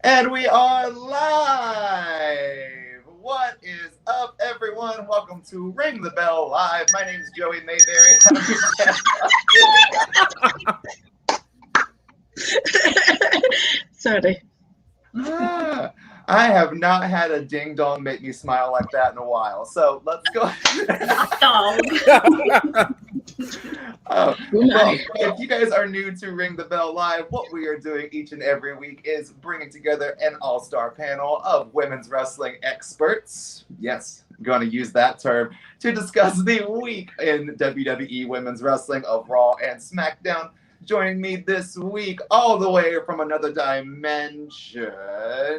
And we are live! What is up, everyone? Welcome to Ring the Bell Live. My name is Joey Mayberry. Sorry. I have not had a ding dong make me smile like that in a while. So let's go. Well, if you guys are new to Ring the Bell Live, what we are doing each and every week is bringing together an all-star panel of women's wrestling experts. Yes, I'm going to use that term to discuss the week in WWE women's wrestling of Raw and SmackDown. Joining me this week, all the way from another dimension,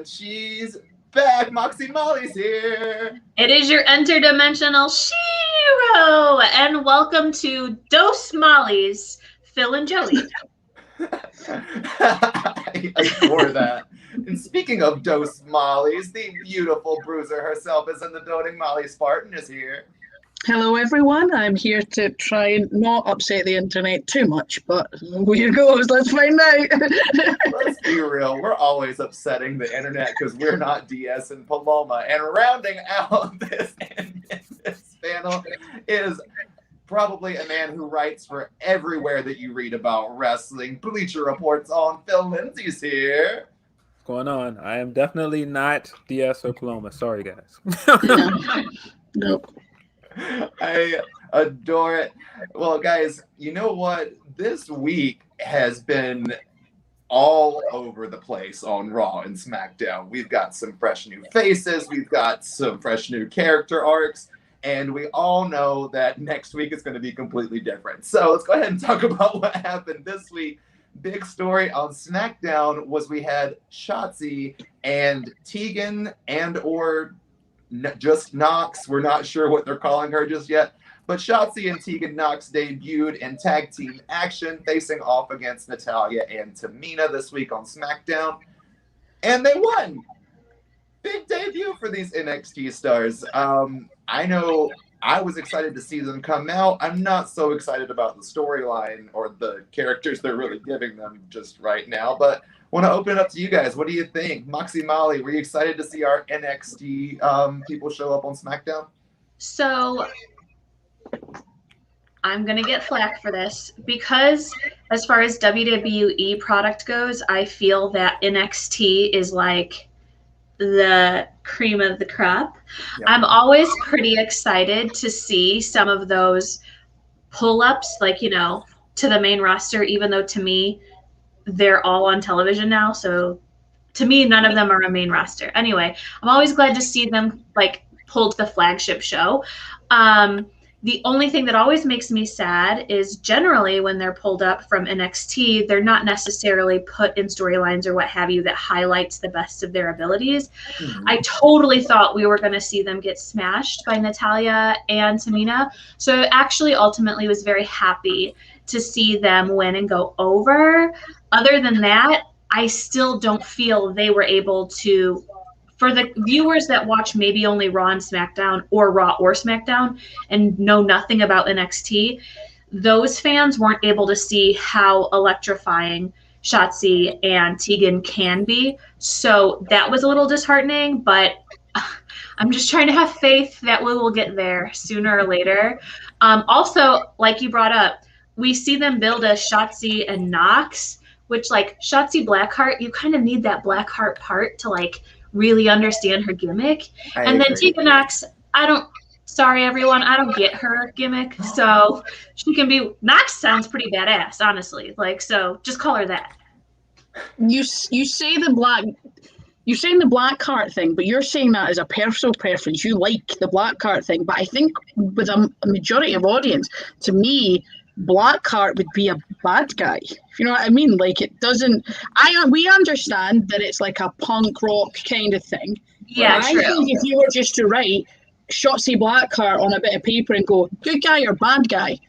she's back. Moxie Molly's here. It is your interdimensional Shiro, and welcome to Dose Molly's Phil and Joey. I adore that. And speaking of Dose Molly's, the beautiful bruiser herself is in the building. Molly Spartan is here. Hello, everyone. I'm here to try and not upset the internet too much, but here goes. Let's find out. Let's be real. We're always upsetting the internet because we're not DS and Paloma. And rounding out this panel is probably a man who writes for everywhere that you read about wrestling. Bleacher Report's on. Phil Lindsay's here. What's going on? I am definitely not DS or Paloma. Sorry, guys. Nope. I adore it. Well, guys, you know what? This week has been all over the place on Raw and SmackDown. We've got some fresh new faces. We've got some fresh new character arcs. And we all know that next week is going to be completely different. So let's go ahead and talk about what happened this week. Big story on SmackDown was we had Shotzi and Tegan and/or just Nox. We're not sure what they're calling her just yet. But Shotzi and Tegan Nox debuted in tag team action, facing off against Natalya and Tamina this week on SmackDown. And they won. Big debut for these NXT stars. I know I was excited to see them come out. I'm not so excited about the storyline or the characters they're really giving them just right now. But want to open it up to you guys. What do you think? Moxie Molly, were you excited to see our NXT people show up on SmackDown? So I'm going to get flack for this because as far as WWE product goes, I feel that NXT is like the cream of the crop. Yeah. I'm always pretty excited to see some of those pull-ups, like, you know, to the main roster, even though to me, they're all on television now. So to me, none of them are a main roster. Anyway, I'm always glad to see them like pulled the flagship show. The only thing that always makes me sad is generally when they're pulled up from NXT, they're not necessarily put in storylines or what have you that highlights the best of their abilities. Mm-hmm. I totally thought we were going to see them get smashed by Natalya and Tamina. So actually ultimately was very happy to see them win and go over. Other than that, I still don't feel they were able to, for the viewers that watch maybe only Raw and SmackDown or Raw or SmackDown and know nothing about NXT, those fans weren't able to see how electrifying Shotzi and Tegan can be. So that was a little disheartening, but I'm just trying to have faith that we will get there sooner or later. Also, like you brought up, we see them build a Shotzi and Nox, which like Shotzi Blackheart, you kind of need that Blackheart part to like really understand her gimmick. And then Tegan Nox, sorry everyone, I don't get her gimmick. So she can be, Nox sounds pretty badass, honestly. Like, so just call her that. You're saying the Blackheart thing, but you're saying that as a personal preference. You like the Blackheart thing, but I think with a majority of audience, to me, Blackheart would be a bad guy. You know what I mean? Like it doesn't. We understand that it's like a punk rock kind of thing. Yeah, I think if you were just to write Shotzi Blackheart on a bit of paper and go good guy or bad guy,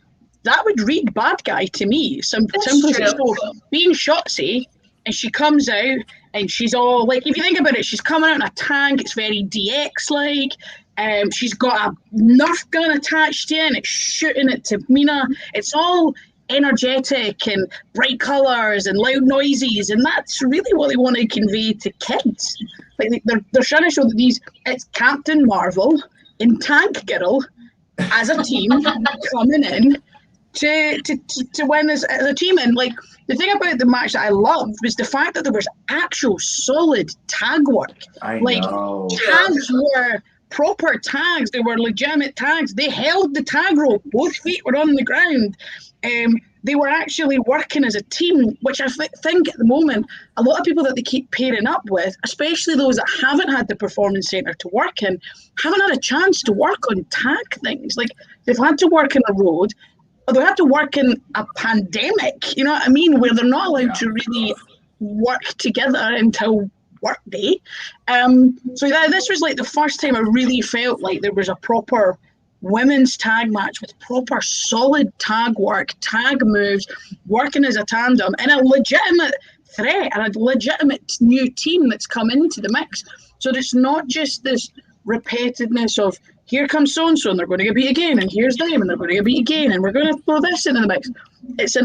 that would read bad guy to me. Simply so. Being Shotzi, and she comes out and she's all like, if you think about it, she's coming out in a tank. It's very DX like. She's got a Nerf gun attached to it and it's shooting at Tamina. It's all energetic and bright colors and loud noises, and that's really what they want to convey to kids. Like they're trying to show that it's Captain Marvel and Tank Girl as a team coming in to win as a team. And like the thing about the match that I loved was the fact that there was actual solid tag work. I know. Tags were proper tags. They were legitimate tags. They held the tag rope. Both feet were on the ground. They were actually working as a team, which I think at the moment, a lot of people that they keep pairing up with, especially those that haven't had the performance center to work in, haven't had a chance to work on tag things. Like they've had to work in a road, or they have to work in a pandemic, you know what I mean, where they're not allowed to really work together until work day. So this was like the first time I really felt like there was a proper women's tag match with proper solid tag work, tag moves, working as a tandem, and a legitimate threat and a legitimate new team that's come into the mix. So it's not just this repetitiveness of here comes so-and-so and they're going to get beat again, and here's them and they're going to get beat again, and we're going to throw this into the mix. It's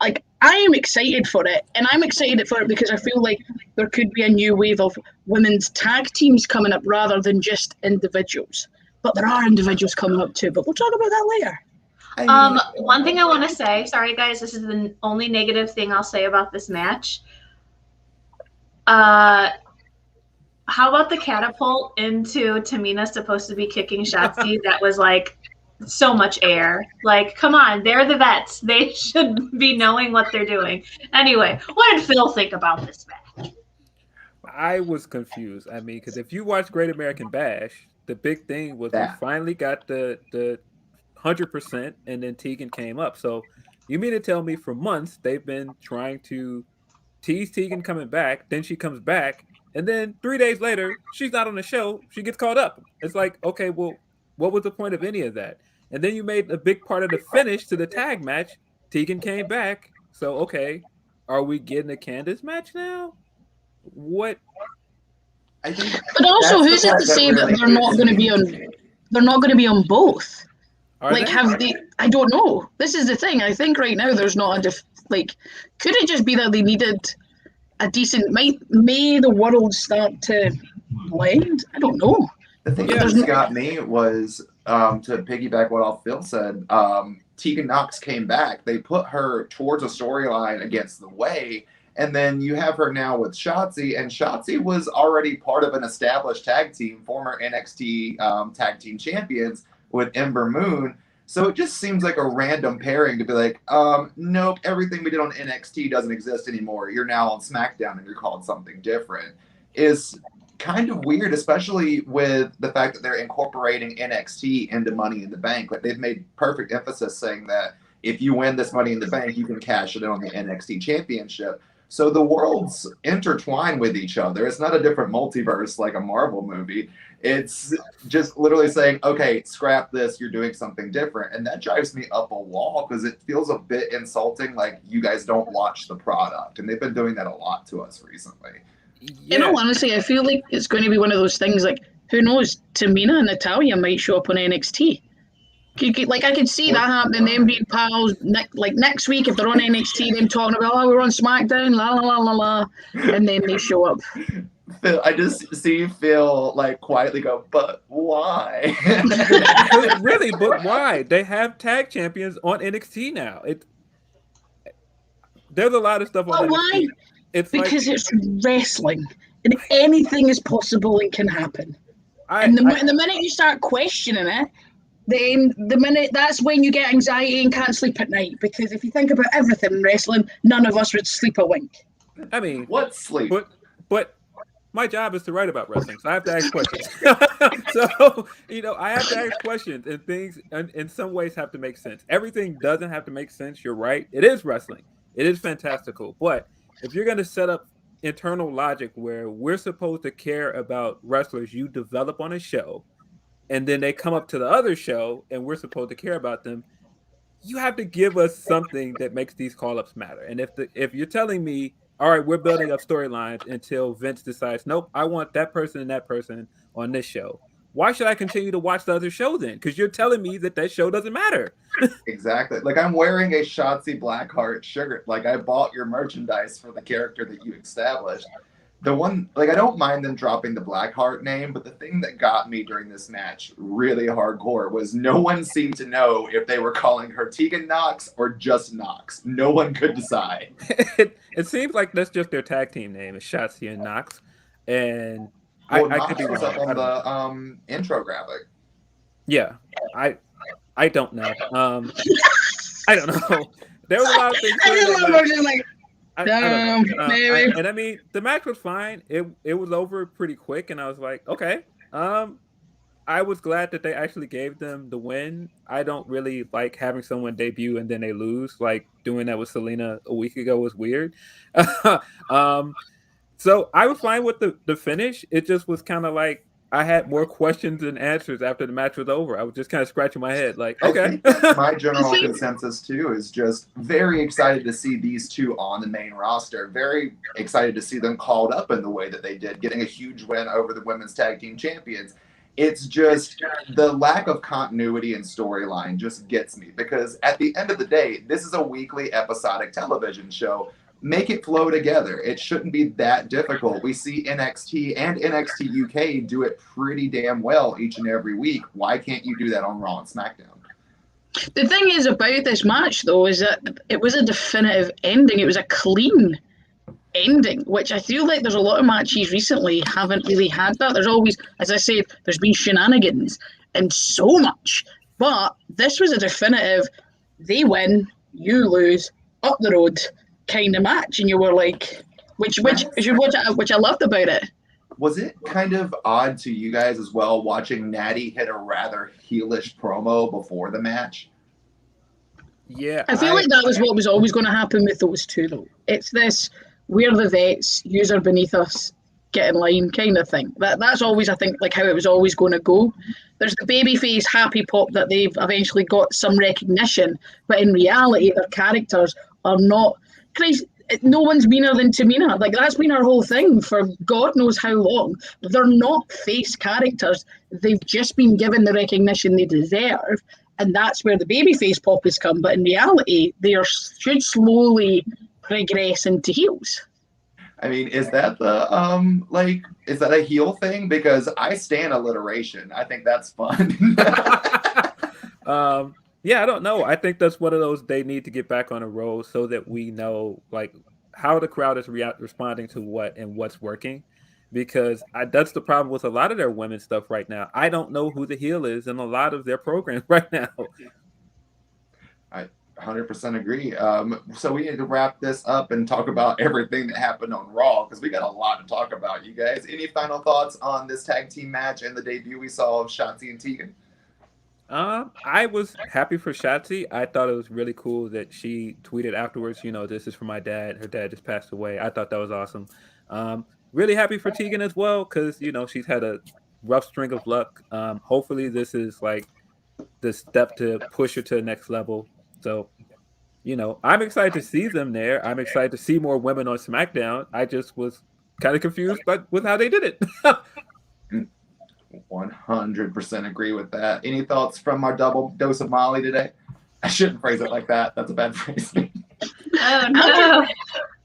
like I am excited for it, and I'm excited for it because I feel like there could be a new wave of women's tag teams coming up rather than just individuals. But there are individuals coming up too, but we'll talk about that later. One thing I want to say, sorry guys, this is the only negative thing I'll say about this match. How about the catapult into Tamina supposed to be kicking Shotzi? That was like so much air. Like, come on, they're the vets. They should be knowing what they're doing. Anyway, what did Phil think about this match? I was confused. I mean, because if you watch Great American Bash, the big thing was we finally got the 100%, and then Tegan came up. So you mean to tell me for months they've been trying to tease Tegan coming back, then she comes back, and then 3 days later, she's not on the show. She gets called up. It's like, okay, well, what was the point of any of that? And then you made a big part of the finish to the tag match. Tegan came back. So, okay, are we getting a Candice match now? What? I think but also, who's it to say that they're not going to be on? They're not going to be on both. Have they? I don't know. This is the thing. I think right now there's not a could it just be that they needed a decent? May the world start to blend? I don't know. The thing that got me was to piggyback what all Phil said. Tegan Nox came back. They put her towards a storyline against the Way. And then you have her now with Shotzi, and Shotzi was already part of an established tag team, former NXT tag team champions with Ember Moon. So it just seems like a random pairing to be like, nope, everything we did on NXT doesn't exist anymore. You're now on SmackDown and you're called something different. Is kind of weird, especially with the fact that they're incorporating NXT into Money in the Bank. Like they've made perfect emphasis saying that if you win this Money in the Bank, you can cash it in on the NXT championship. So the worlds intertwine with each other. It's not a different multiverse like a Marvel movie. It's just literally saying, okay, scrap this, you're doing something different. And that drives me up a wall because it feels a bit insulting, like you guys don't watch the product. And they've been doing that a lot to us recently. Yeah. You know, honestly, I feel like it's going to be one of those things like, who knows, Tamina and Natalya might show up on NXT. Like I could see that happening, them being pals. Like next week, if they're on NXT, them talking about, oh, we're on SmackDown, la la la la la, and then they show up. Phil, I just see Phil like quietly go, but why? Really, but why? They have tag champions on NXT now. There's a lot of stuff on NXT. Why? It's because it's wrestling, and anything is possible and can happen. The minute you start questioning it, then the minute that's when you get anxiety and can't sleep at night, because if you think about everything in wrestling, none of us would sleep a wink. I mean, what sleep? But my job is to write about wrestling, so I have to ask questions. So I have to ask questions, and things in some ways have to make sense. Everything doesn't have to make sense. You're right. It is wrestling. It is fantastical. But if you're going to set up internal logic where we're supposed to care about wrestlers you develop on a show, and then they come up to the other show and we're supposed to care about them, you have to give us something that makes these call-ups matter. And if you're telling me, all right, we're building up storylines until Vince decides, nope, I want that person and that person on this show. why should I continue to watch the other show then? Because you're telling me that show doesn't matter. Exactly. Like, I'm wearing a Shotzi Blackheart shirt. Like, I bought your merchandise for the character that you established. The one, like, I don't mind them dropping the Blackheart name, but the thing that got me during this match really hardcore was no one seemed to know if they were calling her Tegan Nox or just Nox. No one could decide. It seems like that's just their tag team name, is Shotzi and Nox. And Well, I could be Nox was wrong. up on the intro graphic. Yeah, I don't know. I don't know. There was a lot of things. I don't know. Maybe. And I mean, the match was fine. It was over pretty quick, and I was like, okay. I was glad that they actually gave them the win. I don't really like having someone debut and then they lose. Like doing that with Zelina a week ago was weird. So I was fine with the finish. It just was kind of like I had more questions than answers after the match was over. I was just kind of scratching my head, like, okay. I think that's my general consensus too, is just very excited to see these two on the main roster. Very excited to see them called up in the way that they did, getting a huge win over the women's tag team champions. It's just the lack of continuity and storyline just gets me, because at the end of the day, this is a weekly episodic television show. Make it flow together. It shouldn't be that difficult. We see NXT and NXT UK do it pretty damn well each and every week. Why can't you do that on Raw and SmackDown? The thing is about this match, though, is that it was a definitive ending. It was a clean ending, which I feel like there's a lot of matches recently haven't really had that. There's always, as I said, there's been shenanigans and so much. But this was a definitive, they win, you lose, up the road kind of match, and you were like, which I loved about it. Was it kind of odd to you guys as well, watching Natty hit a rather heelish promo before the match? Yeah, I feel like that was what was always going to happen with those two, though. It's this, we're the vets, yous are beneath us, get in line kind of thing. That's always, I think, like how it was always going to go. There's the babyface happy pop that they've eventually got some recognition, but in reality, their characters are not. Christ, no one's meaner than Tamina. Like, that's been our whole thing for God knows how long. They're not face characters. They've just been given the recognition they deserve, and that's where the babyface pop has come. But in reality, they should slowly progress into heels. I mean, is that the is that a heel thing? Because I stand alliteration. I think that's fun. Yeah, I don't know. I think that's one of those they need to get back on a roll so that we know like how the crowd is responding to what and what's working. Because that's the problem with a lot of their women's stuff right now. I don't know who the heel is in a lot of their programs right now. I 100% agree. So we need to wrap this up and talk about everything that happened on Raw, because we got a lot to talk about. You guys, any final thoughts on this tag team match and the debut we saw of Shotzi and Tegan? I was happy for Shotzi. I thought it was really cool that she tweeted afterwards, this is for my dad. Her dad just passed away. I thought that was awesome. Really happy for Tegan as well, because, she's had a rough string of luck. Hopefully this is like the step to push her to the next level. So, I'm excited to see them there. I'm excited to see more women on SmackDown. I just was kind of confused with how they did it. 100% agree with that. Any thoughts from our double dose of Molly today? I shouldn't phrase it like that. That's a bad phrase. Oh, no.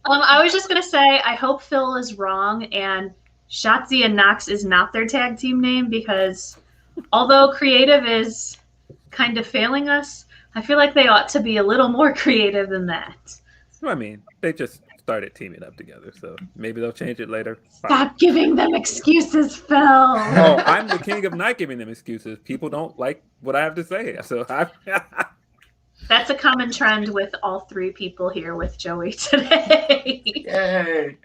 I was just going to say, I hope Phil is wrong and Shotzi and Nox is not their tag team name, because although creative is kind of failing us, I feel like they ought to be a little more creative than that. I mean, they just started teaming up together, so maybe they'll change it later. Stop giving them excuses, Phil. Oh, I'm the king of not giving them excuses. People don't like what I have to say, so That's a common trend with all three people here with Joey today. Yay!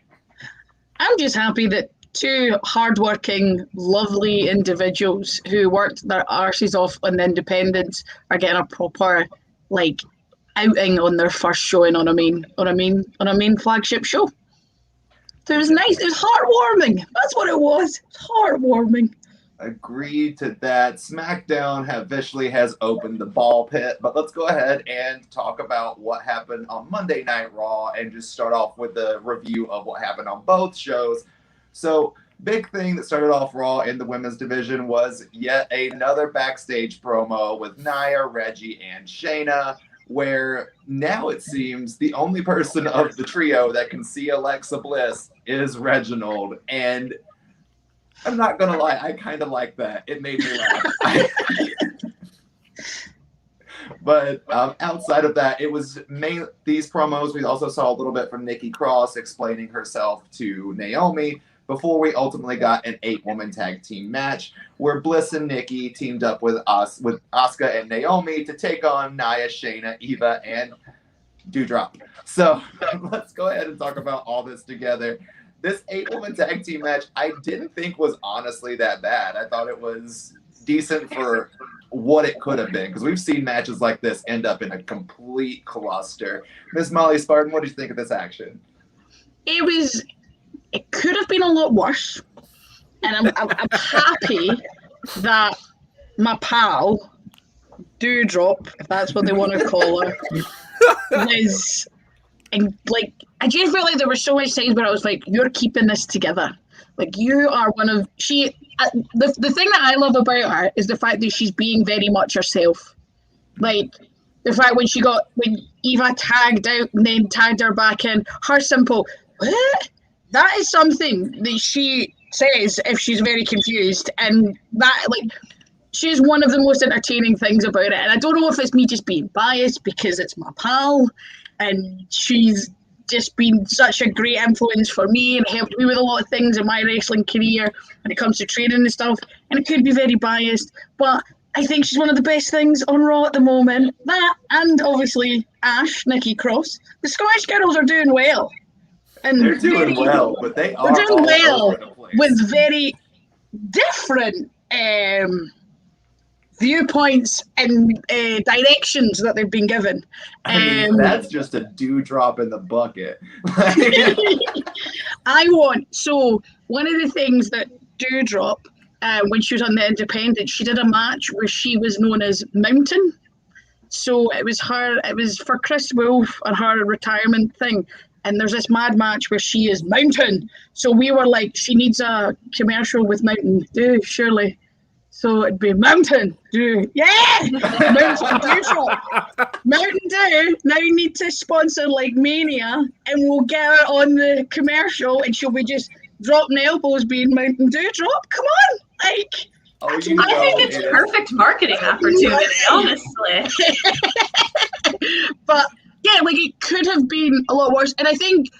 I'm just happy that two hardworking, lovely individuals who worked their arses off on the independents are getting a proper, outing on their first showing on a main flagship show. So it was nice. It was heartwarming. That's what it was. It was heartwarming. Agreed to that. SmackDown officially has opened the ball pit, but let's go ahead and talk about what happened on Monday Night Raw and just start off with the review of what happened on both shows. So big thing that started off Raw in the women's division was yet another backstage promo with Nia, Reggie, and Shayna, where now it seems the only person of the trio that can see Alexa Bliss is Reginald. And I'm not going to lie, I kind of like that. It made me laugh. But outside of that, it was these promos. We also saw a little bit from Nikki Cross explaining herself to Naomi before we ultimately got an 8-woman tag team match where Bliss and Nikki teamed up with Asuka and Naomi to take on Nia, Shayna, Eva, and Doudrop. So let's go ahead and talk about all this together. This 8-woman tag team match I didn't think was honestly that bad. I thought it was decent for what it could have been, because we've seen matches like this end up in a complete cluster. Miss Molly Spartan, what did you think of this action? It could have been a lot worse, and I'm happy that my pal Doudrop, if that's what they want to call her, was, and like, I just felt like there were so many times where I was like, "You're keeping this together. Like, you are one of she." The thing that I love about her is the fact that she's being very much herself. Like, the fact when Eva tagged out and then tagged her back in, her simple, what? That is something that she says if she's very confused. And that, like, she's one of the most entertaining things about it. And I don't know if it's me just being biased because it's my pal and she's just been such a great influence for me and helped me with a lot of things in my wrestling career when it comes to training and stuff. And it could be very biased, but I think she's one of the best things on Raw at the moment. That, and obviously Ash, Nikki Cross. The Scottish girls are doing well. And they're doing well, but they're doing well with very different viewpoints and directions that they've been given. I mean, that's just a dewdrop in the bucket. So one of the things that Doudrop, when she was on the Independent, she did a match where she was known as Mountain. So it was for Chris Wolf and her retirement thing. And there's this mad match where she is Mountain. So we were like, she needs a commercial with Mountain Dew, surely. So it'd be Mountain Dew. Yeah! Mountain Dew. Mountain Dew now need to sponsor like Mania, and we'll get her on the commercial and she'll be just dropping elbows being Mountain Dew drop. Come on! Like, I think it's perfect marketing opportunity, honestly. But yeah, like, it could have been a lot worse. And I think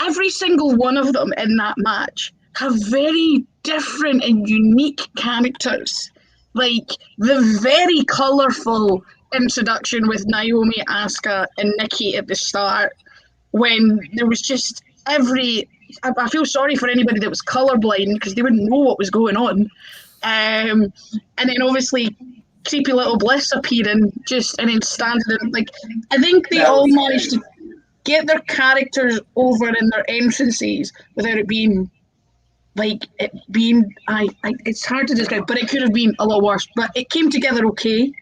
every single one of them in that match have very different and unique characters. Like, the very colourful introduction with Naomi, Asuka, and Nikki at the start, when there was just I feel sorry for anybody that was colourblind because they wouldn't know what was going on. And then obviously creepy little Bliss appearing and then standing in, like, I think they all managed to get their characters over in their entrances without it being it's hard to describe, but it could have been a lot worse, but it came together okay.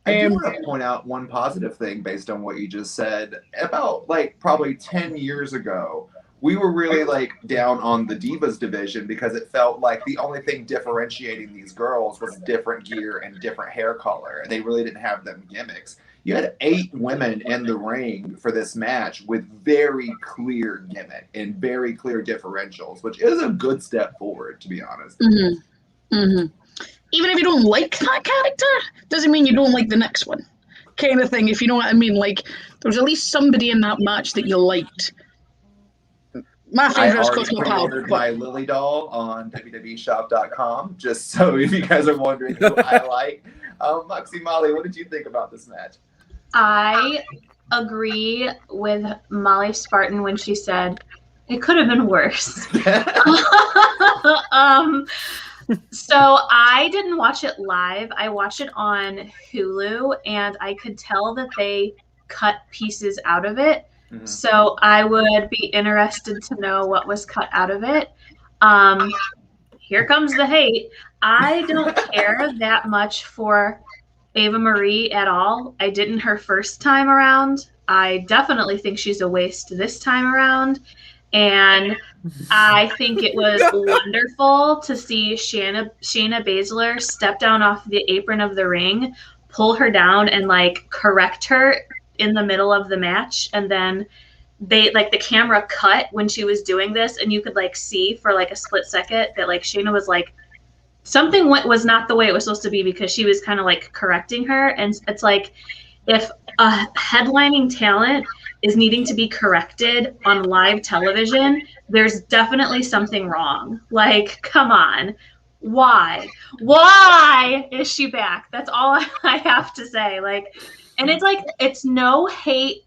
I do want to point out one positive thing based on what you just said. About like probably 10 years ago, we were really like down on the Divas division because it felt like the only thing differentiating these girls was different gear and different hair color. And they really didn't have them gimmicks. You had 8 women in the ring for this match with very clear gimmick and very clear differentials, which is a good step forward, to be honest. Mm-hmm. Mm-hmm. Even if you don't like that character, doesn't mean you don't like the next one, kind of thing, if you know what I mean. Like, there was at least somebody in that match that you liked. My favorite is Cosmo Pal. I ordered my Lily doll on www.shop.com, just so if you guys are wondering who I like. Moxie Molly, what did you think about this match? I agree with Molly Spartan when she said it could have been worse. So I didn't watch it live. I watched it on Hulu, and I could tell that they cut pieces out of it. Mm-hmm. So I would be interested to know what was cut out of it. Here comes the hate. I don't care that much for Ava Marie at all. I didn't her first time around. I definitely think she's a waste this time around. And I think it was wonderful to see Shayna Baszler step down off the apron of the ring, pull her down, and like correct her in the middle of the match. And then they like the camera cut when she was doing this, and you could like see for like a split second that like Shayna was like something was not the way it was supposed to be, because she was kind of like correcting her. And it's like, if a headlining talent is needing to be corrected on live television, there's definitely something wrong. Like, come on. Why is she back? That's all I have to say. Like, and it's like, it's no hate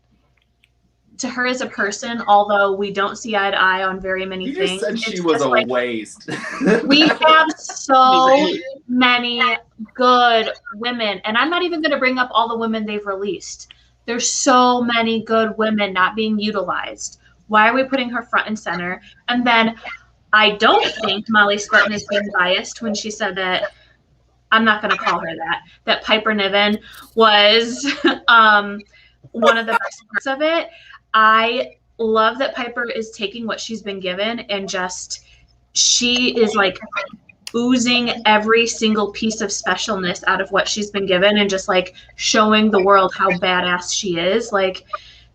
to her as a person, although we don't see eye to eye on very many things. You said she was a waste. We have so many good women, and I'm not even going to bring up all the women they've released. There's so many good women not being utilized. Why are we putting her front and center? And then I don't think Molly Spartan is being biased when she said that, I'm not going to call her that Piper Niven was one of the best parts of it. I love that Piper is taking what she's been given and just, she is like oozing every single piece of specialness out of what she's been given and just like showing the world how badass she is. Like,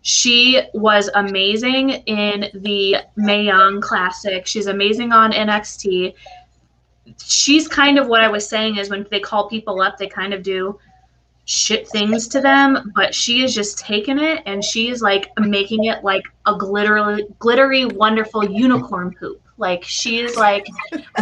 she was amazing in the Mae Young Classic. She's amazing on NXT. She's kind of what I was saying is when they call people up, they kind of do shit things to them, but she is just taking it and she is like making it like a glittery, wonderful unicorn poop. Like, she is like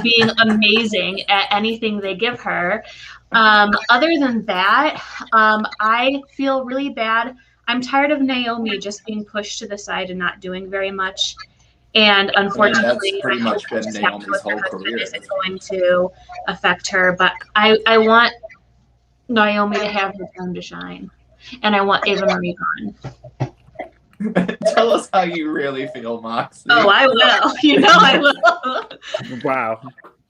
being amazing at anything they give her. Other than that, I feel really bad. I'm tired of Naomi just being pushed to the side and not doing very much. And unfortunately, that's pretty much been Naomi's whole career. Isn't going to affect her, but I want Naomi to have her time to shine, and I want Ava Marie gone. Tell us how you really feel, Moxie. Oh, I will. You know I will. Wow.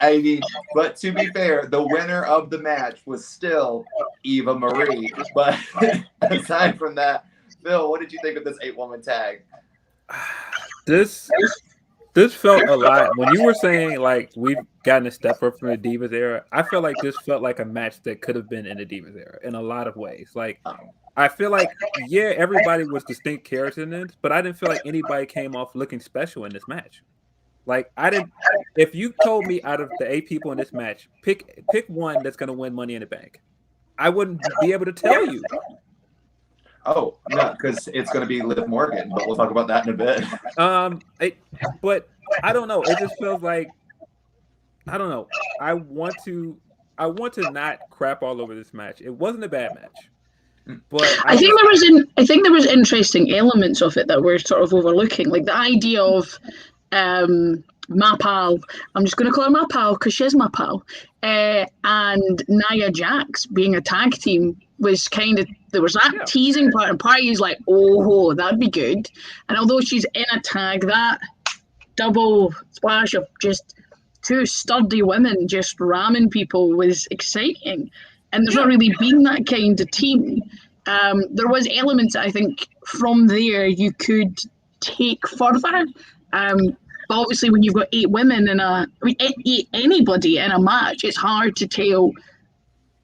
I mean, but to be fair, the winner of the match was still Eva Marie. But aside from that, Phil, what did you think of this 8-woman tag? This felt a lot. When you were saying like we've gotten a step up from the Divas era, I feel like this felt like a match that could have been in the Divas era in a lot of ways. Like, I feel like, yeah, everybody was distinct characters in this, but I didn't feel like anybody came off looking special in this match. Like, I didn't. If you told me out of the 8 people in this match, pick one that's going to win Money in the Bank, I wouldn't be able to tell you. Oh, no, because it's going to be Liv Morgan, but we'll talk about that in a bit. But I don't know. It just feels like, I don't know. I want to not crap all over this match. It wasn't a bad match, but I think there was interesting elements of it that we're sort of overlooking, like the idea of my pal. I'm just going to call her my pal because she's my pal. And Nia Jax being a tag team was kind of, there was that teasing part, and part of you's like, oh, that'd be good. And although she's in a tag, that double splash of just 2 sturdy women just ramming people was exciting. And there's not really been that kind of team. There was elements I think from there you could take further. But obviously when you've got 8 women anybody in a match, it's hard to tell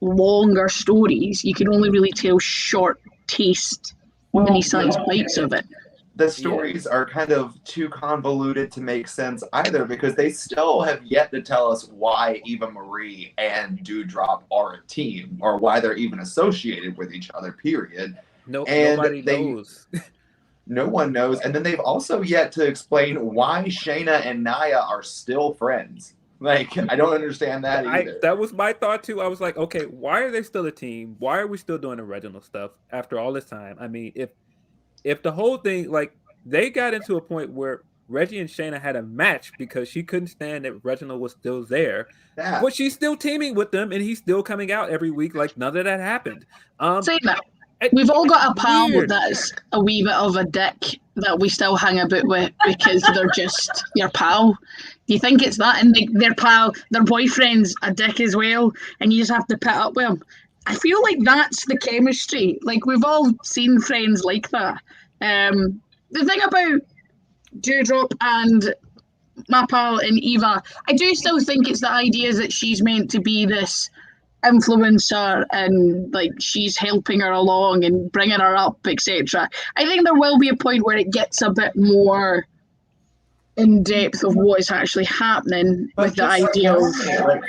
longer stories. You can only really tell short taste, mini-sized bites of it. The stories are kind of too convoluted to make sense either, because they still have yet to tell us why Eva Marie and Doudrop are a team, or why they're even associated with each other, period. Nobody knows. No one knows. And then they've also yet to explain why Shayna and Nia are still friends. Like, I don't understand that either. That was my thought too. I was like, okay, why are they still a team? Why are we still doing original stuff after all this time? I mean, if the whole thing, like, they got into a point where Reggie and Shayna had a match because she couldn't stand that Reginald was still there, but she's still teaming with them and he's still coming out every week like none of that happened. Say that. We've all got a pal that's a wee bit of a dick that we still hang about with because they're just your pal. Do you think it's that? And their boyfriend's a dick as well, and you just have to put up with him. I feel like that's the chemistry. Like, we've all seen friends like that. The thing about Dewdrop and my pal and Eva, I do still think it's the idea that she's meant to be this influencer and like she's helping her along and bringing her up, etc. I think there will be a point where it gets a bit more in depth of what is actually happening with the idea of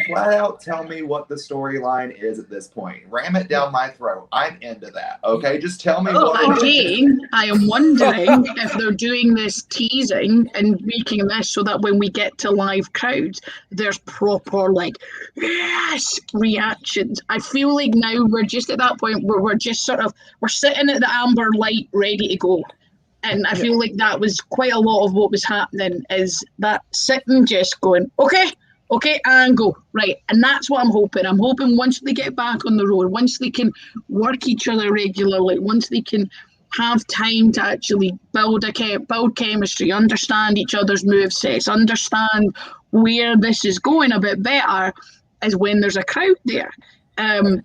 flat out tell me what the storyline is at this point. Ram it down my throat. I'm into that. Okay, just tell me what. Again, I am wondering if they're doing this teasing and making this so that when we get to live crowds, there's proper like yes reactions. I feel like now we're just at that point where we're just we're sitting at the amber light ready to go. And I feel like that was quite a lot of what was happening, is that sitting just going, okay, and go, right. And that's what I'm hoping. I'm hoping once they get back on the road, once they can work each other regularly, once they can have time to actually build chemistry, understand each other's movesets, understand where this is going a bit better, is when there's a crowd there.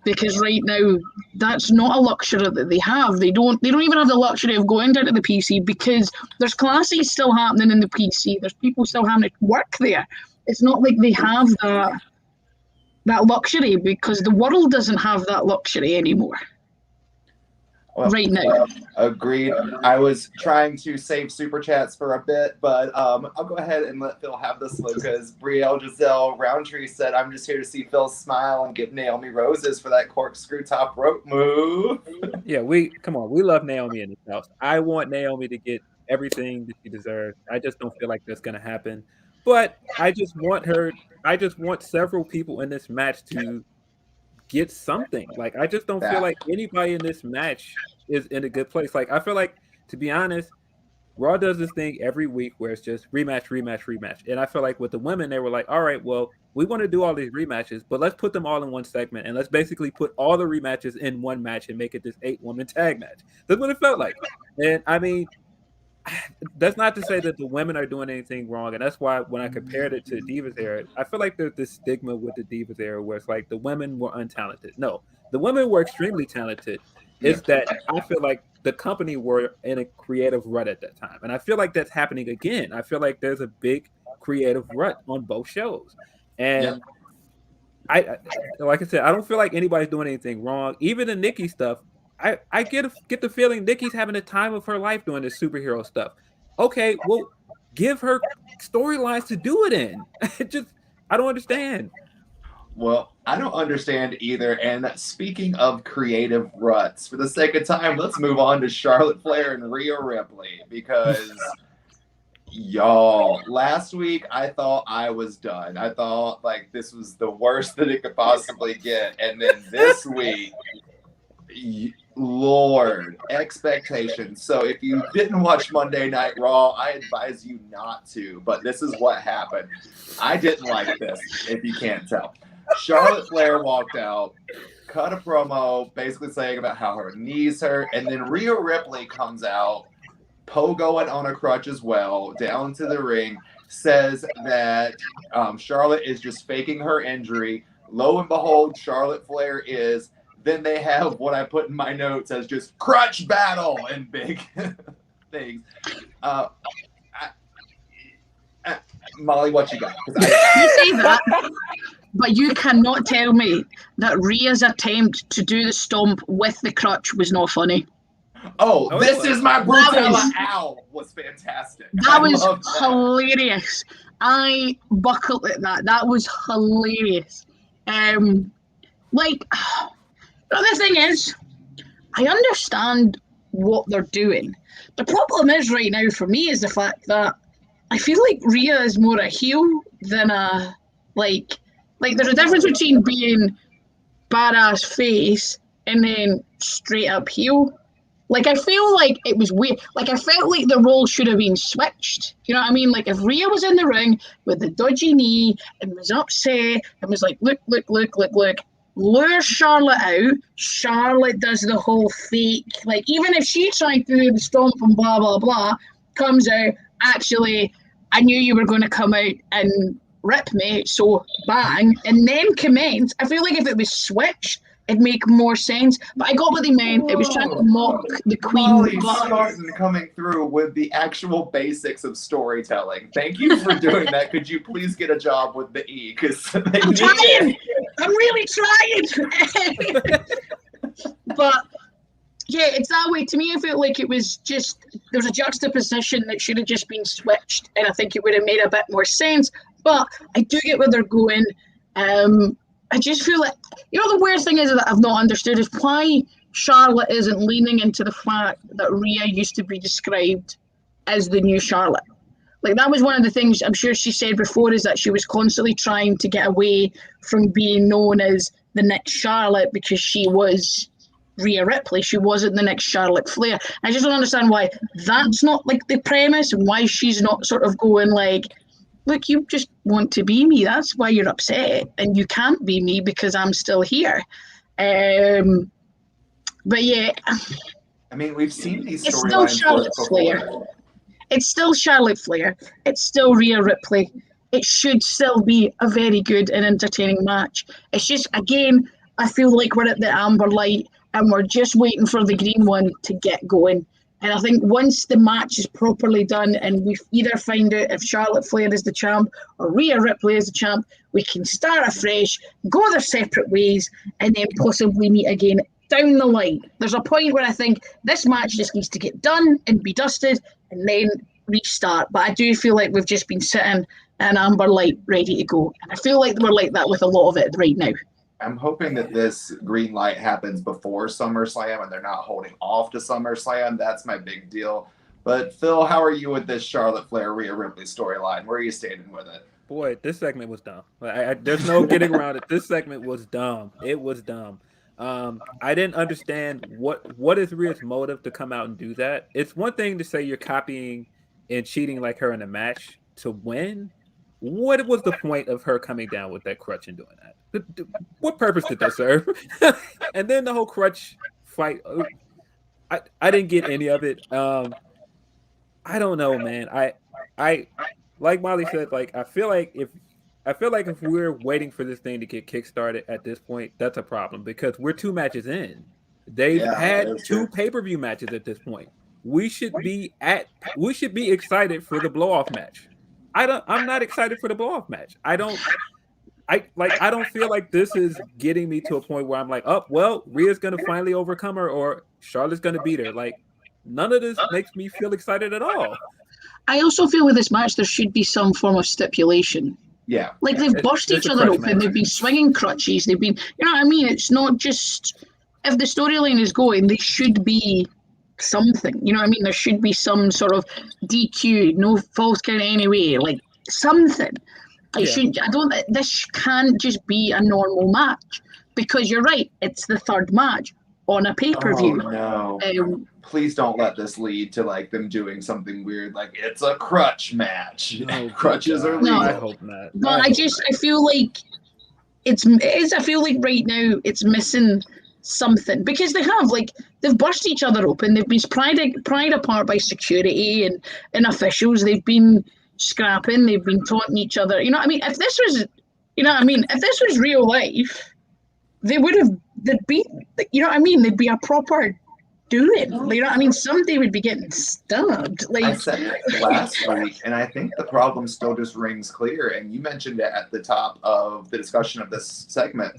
Because right now that's not a luxury that they have. They don't even have the luxury of going down to the PC because there's classes still happening in the PC. There's people still having to work there. It's not like they have that luxury because the world doesn't have that luxury anymore. Well, right now. Agreed. I was trying to save super chats for a bit, but I'll go ahead and let Phil have this one because Brielle Giselle Roundtree said, I'm just here to see Phil smile and give Naomi roses for that corkscrew top rope move. Yeah, we love Naomi in this house. I want Naomi to get everything that she deserves. I just don't feel like that's going to happen. But I just want several people in this match to get something. Like, I just don't feel like anybody in this match is in a good place. Like, I feel like, to be honest, Raw does this thing every week where it's just rematch. And I feel like with the women, they were like, all right, well, we want to do all these rematches, but let's put them all in one segment. And let's basically put all the rematches in one match and make it this 8-woman tag match. That's what it felt like. And I mean, that's not to say that the women are doing anything wrong. And that's why when I compared it to Divas era, I feel like there's this stigma with the Divas era where it's like the women were untalented. No, the women were extremely talented. It's that I feel like the company were in a creative rut at that time. And I feel like that's happening again. I feel like there's a big creative rut on both shows. And I like I said, I don't feel like anybody's doing anything wrong. Even the Nikki stuff, I get the feeling Nikki's having the time of her life doing this superhero stuff. Okay, well, give her storylines to do it in. I don't understand. Well, I don't understand either. And speaking of creative ruts, for the sake of time, let's move on to Charlotte Flair and Rhea Ripley because y'all, last week I thought I was done. I thought like this was the worst that it could possibly get. And then this week, Lord, expectations. So if you didn't watch Monday Night Raw, I advise you not to. But this is what happened. I didn't like this, if you can't tell. Charlotte Flair walked out, cut a promo, basically saying about how her knees hurt, and then Rhea Ripley comes out, pogoing on a crutch as well, down to the ring, says that Charlotte is just faking her injury. Lo and behold, Charlotte Flair is. Then they have what I put in my notes as just crutch battle and big things. Molly, what you got? You say that, but you cannot tell me that Rhea's attempt to do the stomp with the crutch was not funny. Oh, this is my Brutella Ow was fantastic. That was hilarious. I buckled at that. That was hilarious. The thing is, I understand what they're doing. The problem is right now for me is the fact that I feel like Rhea is more a heel than a like there's a difference between being badass face and then straight up heel. Like, I feel like it was weird. Like, I felt like the role should have been switched. You know what I mean? Like, if Rhea was in the ring with the dodgy knee and was upset and was like, look, lure Charlotte out. Charlotte does the whole fake. Like, even if she tried to do the stomp and blah, blah, blah, comes out, actually, I knew you were going to come out and rip me, so bang, and then commence. I feel like if it was switched, it'd make more sense. But I got what they meant. It was trying to mock the Queen. Molly Spartan coming through with the actual basics of storytelling. Thank you for doing that. Could you please get a job with the E? Because I'm trying. I'm really trying. But yeah, it's that way. To me, I felt like it was just, there's a juxtaposition that should have just been switched, and I think it would have made a bit more sense. But I do get where they're going. I just feel like, the weird thing is that I've not understood is why Charlotte isn't leaning into the fact that Rhea used to be described as the new Charlotte. Like, that was one of the things I'm sure she said before, is that she was constantly trying to get away from being known as the next Charlotte because she was Rhea Ripley. She wasn't the next Charlotte Flair. I just don't understand why that's not like the premise, and why she's not sort of going like, look, you just want to be me. That's why you're upset, and you can't be me because I'm still here. But yeah, I mean, we've seen these it's still Charlotte Flair. It's still Charlotte Flair. It's still Rhea Ripley. It should still be a very good and entertaining match. It's just, again, I feel like we're at the amber light and we're just waiting for the green one to get going. And I think once the match is properly done and we either find out if Charlotte Flair is the champ or Rhea Ripley is the champ, we can start afresh, go their separate ways, and then possibly meet again down the line. There's a point where I think this match just needs to get done and be dusted and then restart. But I do feel like we've just been sitting in amber light ready to go. And I feel like we're like that with a lot of it right now. I'm hoping that this green light happens before SummerSlam and they're not holding off to SummerSlam. That's my big deal. But Phil, how are you with this Charlotte Flair Rhea Ripley storyline? Where are you standing with it? Boy, this segment was dumb. There's no getting around it. This segment was dumb. It was dumb. I didn't understand what is Rhea's motive to come out and do that. It's one thing to say you're copying and cheating like her in a match to win. What was the point of her coming down with that crutch and doing that? What purpose did that serve? And then the whole crutch fight, I didn't get any of it. I don't know, man. I like Molly said, like I feel like if we're waiting for this thing to get kickstarted at this point, that's a problem because we're 2 matches in. They've had 2 pay-per-view matches at this point. We should be excited for the blow-off match. I'm not excited for the blow-off match. I don't feel like this is getting me to a point where I'm like, oh, well, Rhea's gonna finally overcome her or Charlotte's gonna beat her. Like, none of this makes me feel excited at all. I also feel with this match there should be some form of stipulation. Yeah. Like they've burst each other open, match. They've been swinging crutches, they've been, you know what I mean? It's not just, if the storyline is going, there should be something, you know what I mean? There should be some sort of DQ, no false count anyway, like something. This can't just be a normal match because you're right, it's the 3rd match on a pay-per-view. Oh, no. Please don't let this lead to like them doing something weird, like it's a crutch match. No, crutches are legal. I hope not. But I feel like I feel like right now it's missing something because they've burst each other open. They've been pried apart by security and officials. They've been scrapping. They've been taunting each other. You know what I mean? If this was real life, they'd be, you know what I mean? They'd be a proper doing. You know what I mean? Somebody would be getting stabbed. Like, I said it last week, and I think the problem still just rings clear. And you mentioned it at the top of the discussion of this segment,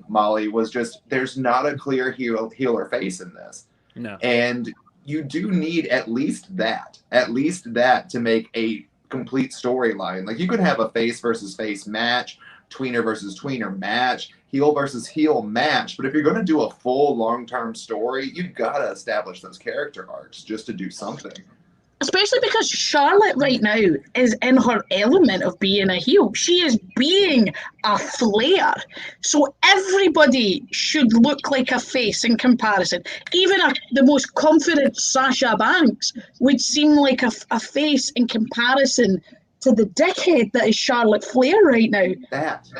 Molly, was just there's not a clear heel or face in this. No. And you do need at least that to make a complete storyline. Like you could have a face versus face match, tweener versus tweener match, heel versus heel match. But if you're going to do a full long-term story, you've got to establish those character arcs just to do something. Especially because Charlotte right now is in her element of being a heel. She is being a Flair. So everybody should look like a face in comparison. Even the most confident Sasha Banks would seem like a face in comparison to the dickhead that is Charlotte Flair right now.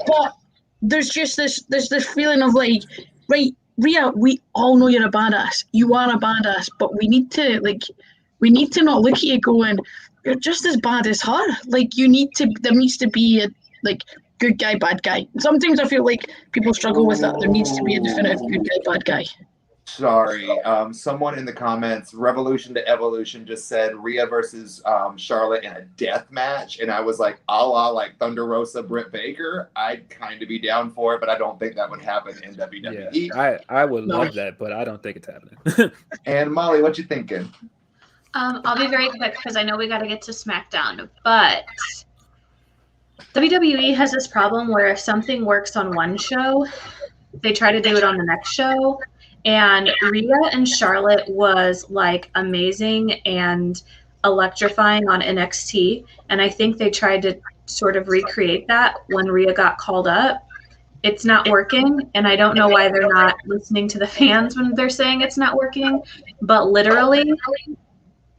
But there's just this feeling of like, right, Rhea, we all know you're a badass. You are a badass, but we need to not look at you going, you're just as bad as her. Like there needs to be good guy, bad guy. Sometimes I feel like people struggle with that. There needs to be a definitive good guy, bad guy. Sorry, someone in the comments, Revolution to Evolution, just said Rhea versus Charlotte in a death match, and I was like, a la like Thunder Rosa, Britt Baker. I'd kind of be down for it, but I don't think that would happen in WWE. Yeah, I would love that, but I don't think it's happening. And Molly, what you thinking? I'll be very quick because I know we got to get to SmackDown, but WWE has this problem where if something works on one show, they try to do it on the next show. And Rhea and Charlotte was like amazing and electrifying on NXT. And I think they tried to sort of recreate that when Rhea got called up. It's not working. And I don't know why they're not listening to the fans when they're saying it's not working. But literally,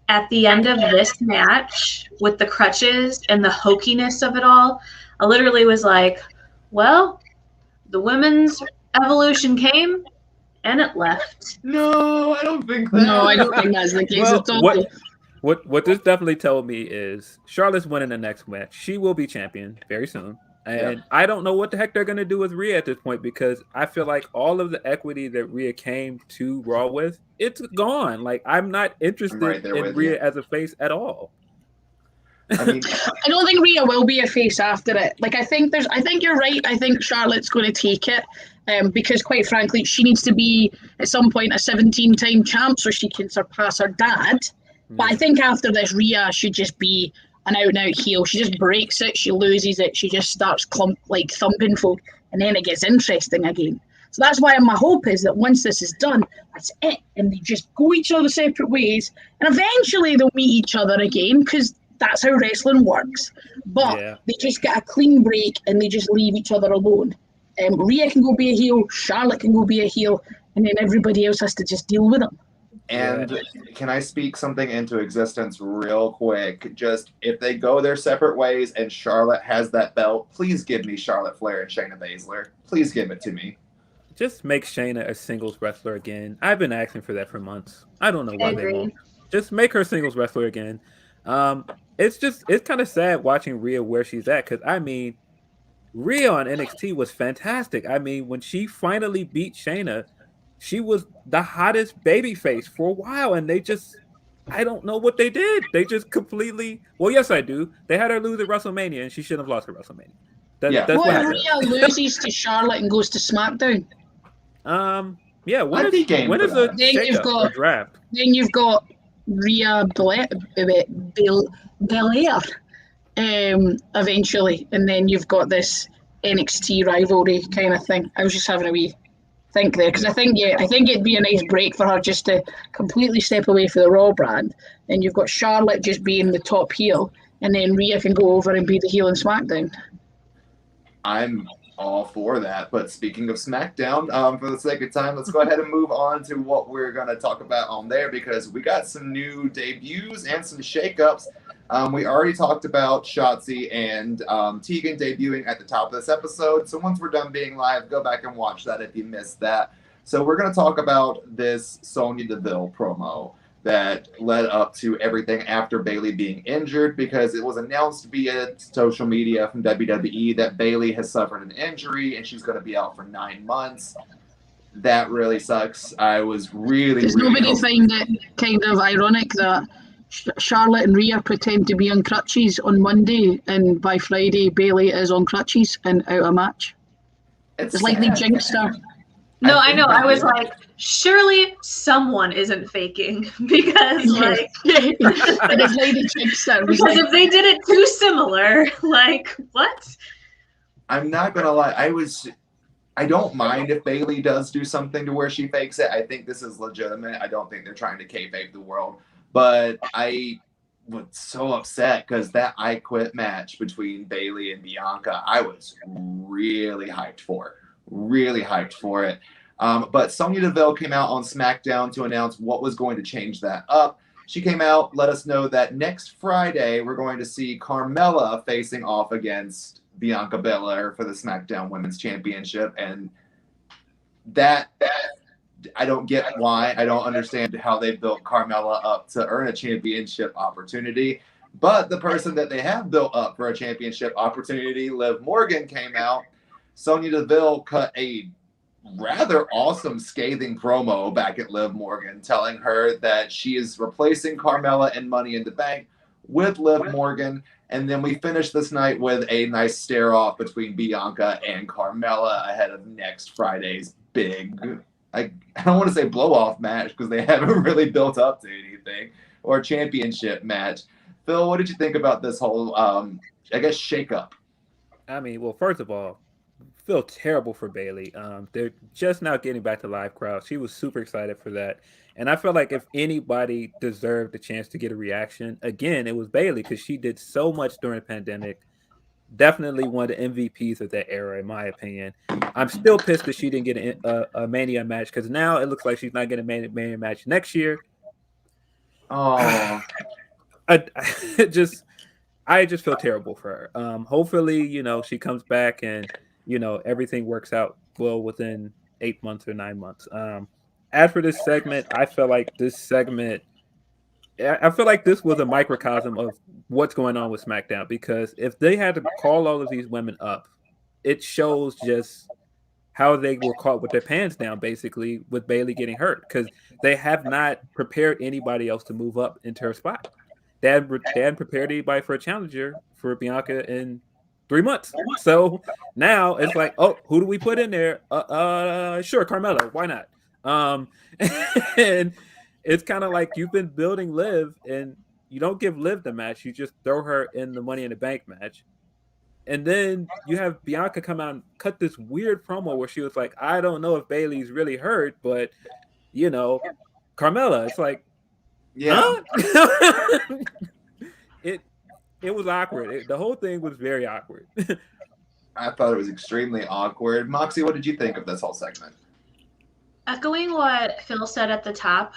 at the end of this match, with the crutches and the hokiness of it all, I literally was like, well, the women's evolution came. And it left. No, I don't think that. No, I don't think that's the case. Well, what this definitely told me is Charlotte's winning the next match. She will be champion very soon. And I don't know what the heck they're going to do with Rhea at this point because I feel like all of the equity that Rhea came to Raw with, it's gone. Like, I'm not interested in Rhea as a face at all. I mean, I don't think Rhea will be a face after it. Like, I think you're right. I think Charlotte's going to take it. Because quite frankly, she needs to be at some point a 17-time champ so she can surpass her dad. But I think after this, Rhea should just be an out-and-out heel. She just breaks it, she loses it, she just starts thumping folk, and then it gets interesting again. So that's why my hope is that once this is done, that's it, and they just go each other separate ways, and eventually they'll meet each other again, because that's how wrestling works. But they just get a clean break, and they just leave each other alone. Rhea can go be a heel, Charlotte can go be a heel, and then everybody else has to just deal with them. And can I speak something into existence real quick? Just if they go their separate ways and Charlotte has that belt, please give me Charlotte Flair and Shayna Baszler. Please give it to me. Just make Shayna a singles wrestler again. I've been asking for that for months. I don't know why they won't. Just make her a singles wrestler again. It's kind of sad watching Rhea where she's at because, I mean, Rhea on NXT was fantastic. I mean, when she finally beat Shayna, she was the hottest babyface for a while, and I don't know what they did. They just completely, well, yes, I do. They had her lose at WrestleMania, and she shouldn't have lost at WrestleMania. That's what happened. Rhea loses to Charlotte and goes to SmackDown. When is a draft? Then you've got Rhea Belair. Eventually, and then you've got this NXT rivalry kind of thing. I was just having a wee think there because I think it'd be a nice break for her just to completely step away from the Raw brand. And you've got Charlotte just being the top heel, and then Rhea can go over and be the heel in SmackDown. I'm all for that. But speaking of SmackDown, for the sake of time, let's go ahead and move on to what we're going to talk about on there because we got some new debuts and some shakeups. We already talked about Shotzi and Tegan debuting at the top of this episode. So once we're done being live, go back and watch that if you missed that. So we're going to talk about this Sonya Deville promo that led up to everything after Bayley being injured because it was announced via social media from WWE that Bayley has suffered an injury and she's going to be out for 9 months. That really sucks. I was really, Does nobody find it kind of ironic that Charlotte and Rhea pretend to be on crutches on Monday, and by Friday, Bayley is on crutches and out of match? It's like they jinxed her. No, I know. I was like, surely someone isn't faking because, like, it's like they jinxed her. Because if they did it too similar, like, what? I'm not gonna lie. I don't mind if Bayley does do something to where she fakes it. I think this is legitimate. I don't think they're trying to kayfabe the world. But I was so upset because that I Quit match between Bayley and Bianca, I was really hyped for. Really hyped for it. But Sonya Deville came out on SmackDown to announce what was going to change that up. She came out, let us know that next Friday we're going to see Carmella facing off against Bianca Belair for the SmackDown Women's Championship. And that I don't get why. I don't understand how they built Carmella up to earn a championship opportunity. But the person that they have built up for a championship opportunity, Liv Morgan, came out. Sonya Deville cut a rather awesome scathing promo back at Liv Morgan, telling her that she is replacing Carmella in Money in the Bank with Liv Morgan. And then we finish this night with a nice stare off between Bianca and Carmella ahead of next Friday's big, I don't want to say blow off match because they haven't really built up to anything, or championship match. Phil, what did you think about this whole, I guess, shakeup? I mean, well, first of all, feel terrible for Bayley. They're just now getting back to live crowd. She was super excited for that. And I felt like if anybody deserved the chance to get a reaction, again, it was Bayley because she did so much during the pandemic. Definitely one of the MVPs of that era, in my opinion. I'm still pissed that she didn't get a Mania match because now it looks like she's not getting a Mania match next year. Oh, I just feel terrible for her. Hopefully, she comes back and everything works out well within 8 months or 9 months. As for this segment, I feel like this was a microcosm of what's going on with SmackDown, because if they had to call all of these women up, it shows just how they were caught with their pants down, basically, with Bayley getting hurt, because they have not prepared anybody else to move up into her spot. They hadn't prepared anybody for a challenger for Bianca in 3 months. So now it's like, oh, who do we put in there? Sure, Carmella. Why not? And it's kind of like you've been building Liv, and you don't give Liv the match. You just throw her in the Money in the Bank match. And then you have Bianca come out and cut this weird promo where she was like, I don't know if Bayley's really hurt, but, Carmella. It's like, yeah. Huh? It was awkward. The whole thing was very awkward. I thought it was extremely awkward. Moxie, what did you think of this whole segment? Echoing what Phil said at the top,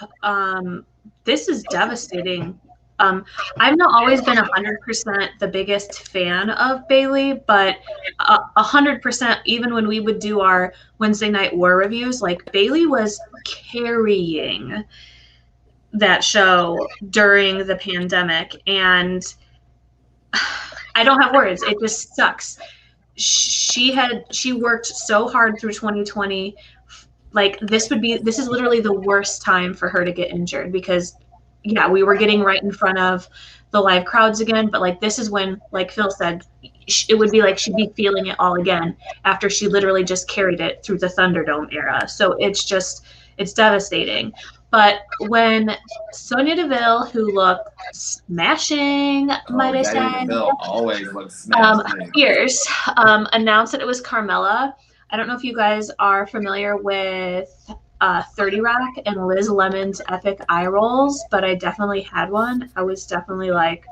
this is devastating. I've not always been 100% the biggest fan of Bayley, but 100%, even when we would do our Wednesday Night War reviews, like Bayley was carrying that show during the pandemic, and I don't have words. It just sucks. She worked so hard through 2020. Like this is literally the worst time for her to get injured, because we were getting right in front of the live crowds again, but like this is when, like Phil said, it would be like she'd be feeling it all again after she literally just carried it through the Thunderdome era. So it's devastating. But when Sonya Deville, who looked smashing, might I say, Deville always looks smashing, fierce, announced that it was Carmella. I don't know if you guys are familiar with 30 Rock and Liz Lemon's epic eye rolls, but I definitely had one. I was definitely like,